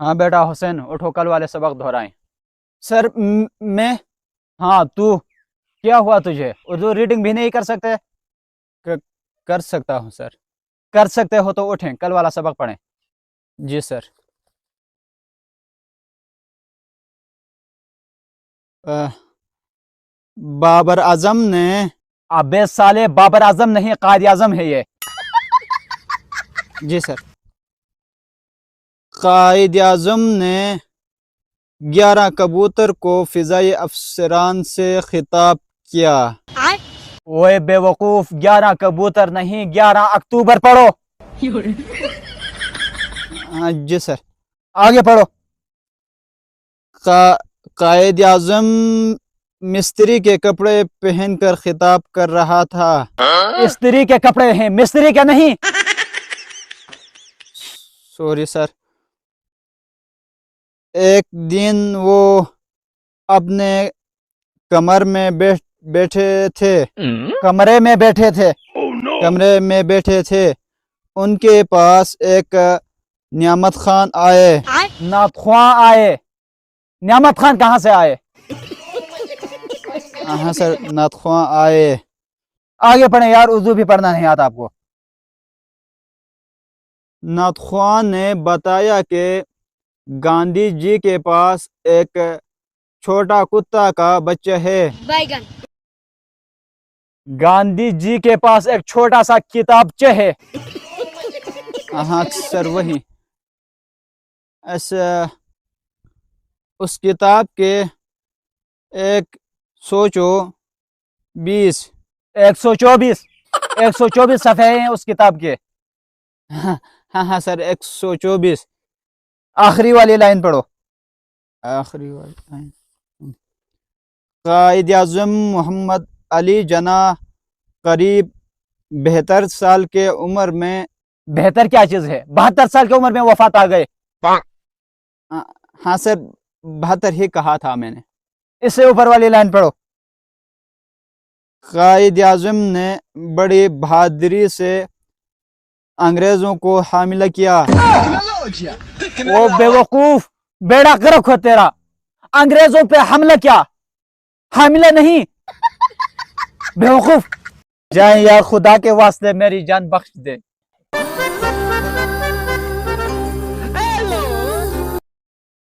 ہاں بیٹا حسین اٹھو کل والے سبق دہرائیں۔ سر میں؟ ہاں تو کیا ہوا تجھے؟ اردو ریڈنگ بھی نہیں کر سکتے؟ کر سکتا ہوں سر۔ کر سکتے ہو تو اٹھیں کل والا سبق پڑھیں۔ جی سر۔ بابر اعظم نے، ابے سالے بابر اعظم نہیں قائد اعظم ہے یہ۔ جی سر۔ قائد اعظم نے 11 کبوتر کو فضائی افسران سے خطاب کیا۔ اوے بے وقوف، 11 کبوتر نہیں 11 اکتوبر پڑھو۔ جی سر۔ آگے پڑھو۔ قائد اعظم مستری کے کپڑے پہن کر خطاب کر رہا تھا۔ استری کے کپڑے ہیں، مستری کے نہیں۔ Sorry sir. ایک دن وہ اپنے کمرے میں بیٹھے تھے، ان کے پاس ایک نعمت خان آئے۔ نعمت خان کہاں سے آئے؟ ہاں سر، نعمت خان آئے۔ آگے پڑھیں یار، اردو بھی پڑھنا نہیں آتا آپ کو۔ نعمت خان نے بتایا کہ گاندھی جی کے پاس ایک چھوٹا کتا کا بچہ ہے۔ گاندھی جی کے پاس ایک چھوٹا سا کتابچہ ہے۔ ہاں سر وہی۔ اس کتاب کے 124 صفحے ہیں اس کتاب کے۔ ہاں سر 124۔ آخری والی لائن پڑھو۔ آخری والی لائن۔ قائد اعظم محمد علی جناح قریب 72 سال کے عمر میں، 72 کیا چیز ہے؟ 72 سال کی عمر میں وفات آ گئے۔ ہاں سر 72 ہی کہا تھا میں نے۔ اس سے اوپر والی لائن پڑھو۔ قائد اعظم نے بڑی بہادری سے انگریزوں کو حاملہ کیا۔ وہ بے وقوف، بیڑا گرک ہو تیرا، انگریزوں پہ حملہ کیا، حاملہ نہیں، بے وقوف۔ جائیں یار، خدا کے واسطے میری جان بخش دے۔